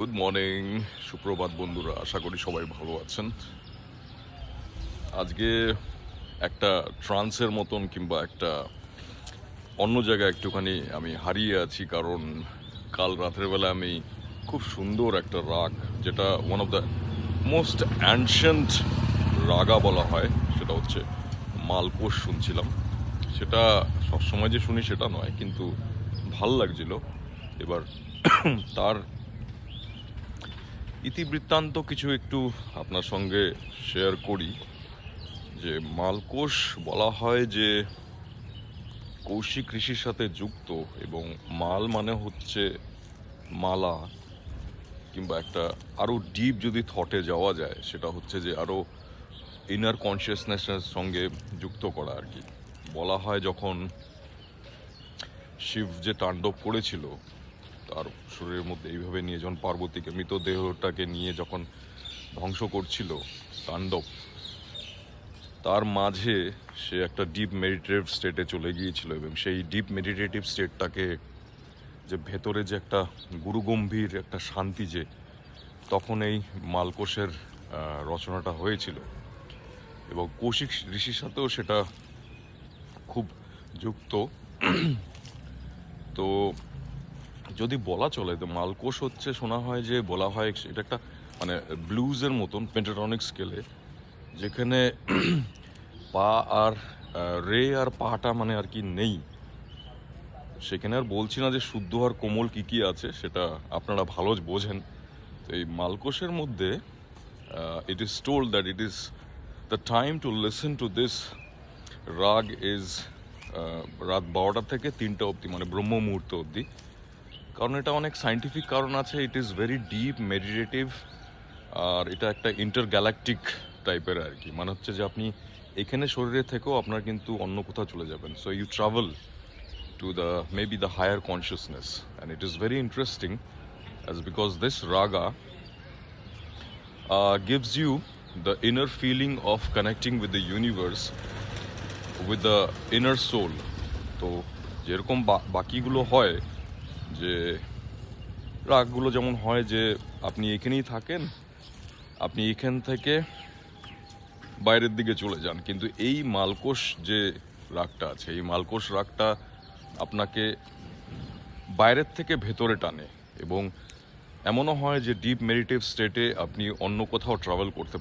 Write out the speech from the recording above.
Good morning, সুপ্রভাত বন্ধুরা। আশা করি সবাই ভালো আছেন। আজকে একটা ট্রান্সের মতন কিংবা একটা অন্য জায়গায় একটুখানি আমি হারিয়ে আছি, কারণ কাল রাতের বেলা আমি খুব সুন্দর একটা রাগ, যেটা one of the most ancient raga বলা হয়, সেটা হচ্ছে মালকোষ শুনছিলাম। সেটা সবসময় যে শুনি সেটা নয়, কিন্তু ভাল লাগছিল। এবার তার ইতিবৃত্তান্ত কিছু একটু আপনার সঙ্গে শেয়ার করি। যে মালকোষ বলা হয় যে কৌশিক ঋষির সাথে যুক্ত, এবং মাল মানে হচ্ছে মালা, কিংবা একটা আরও ডিপ যদি থটে যাওয়া যায় সেটা হচ্ছে যে আরও ইনার কনসিয়াসনেসের সঙ্গে যুক্ত করা আর কি। বলা হয় যখন শিব যে তাণ্ডব করেছিল তার শরীরের মধ্যে এইভাবে নিয়ে, যখন পার্বতীকে মৃতদেহটাকে নিয়ে যখন ধ্বংস করছিল তাণ্ডব, তার মাঝে সে একটা ডিপ মেডিটেটিভ স্টেটে চলে গিয়েছিল, এবং সেই ডিপ মেডিটেটিভ স্টেটটাকে যে ভেতরে যে একটা গুরুগম্ভীর একটা শান্তি, যে তখন এই মালকোষের রচনাটা হয়েছিল, এবং কৌশিক ঋষির সাথেও সেটা খুব যুক্ত। তো যদি বলা চলে তো মালকোষ হচ্ছে, শোনা হয় যে বলা হয় এটা একটা মানে ব্লুজের মতন পেন্টাটনিক স্কেলে, যেখানে পা আর রে আর পাটা মানে আর কি নেই। সেখানে আর বলছি না যে শুদ্ধ আর কোমল কি কি আছে, সেটা আপনারা ভালো বোঝেন। তো এই মালকোষের মধ্যে it is told that it is the time to listen to this রাগ ইজ রাত 12টা থেকে 3টা অবধি, মানে ব্রহ্ম মুহূর্ত অবধি। কারণ এটা অনেক সাইন্টিফিক কারণ আছে। It is very deep meditative, আর এটা একটা ইন্টার গ্যালাকটিক টাইপের আর কি। মানে হচ্ছে যে আপনি এখানে শরীরে থেকেও আপনার কিন্তু অন্য কোথাও চলে যাবেন। So you travel to the maybe the higher consciousness, and it is very interesting as because this raga gives you the inner feeling of connecting with the universe, with the inner soul. তো যেরকম বাকিগুলো হয়, যে রাগগুলো যেমন হয় যে আপনি এখানেই থাকেন, আপনি এখান থেকে বাইরের দিকে চলে যান, কিন্তু এই মালকোষ যে রাগটা আছে, এই মালকোষ রাগটা আপনাকে বাইরের থেকে ভেতরে টানে, এবং এমনও হয় যে ডিপ মেডিটেটিভ স্টেটে আপনি অন্য কোথাও ট্রাভেল করতে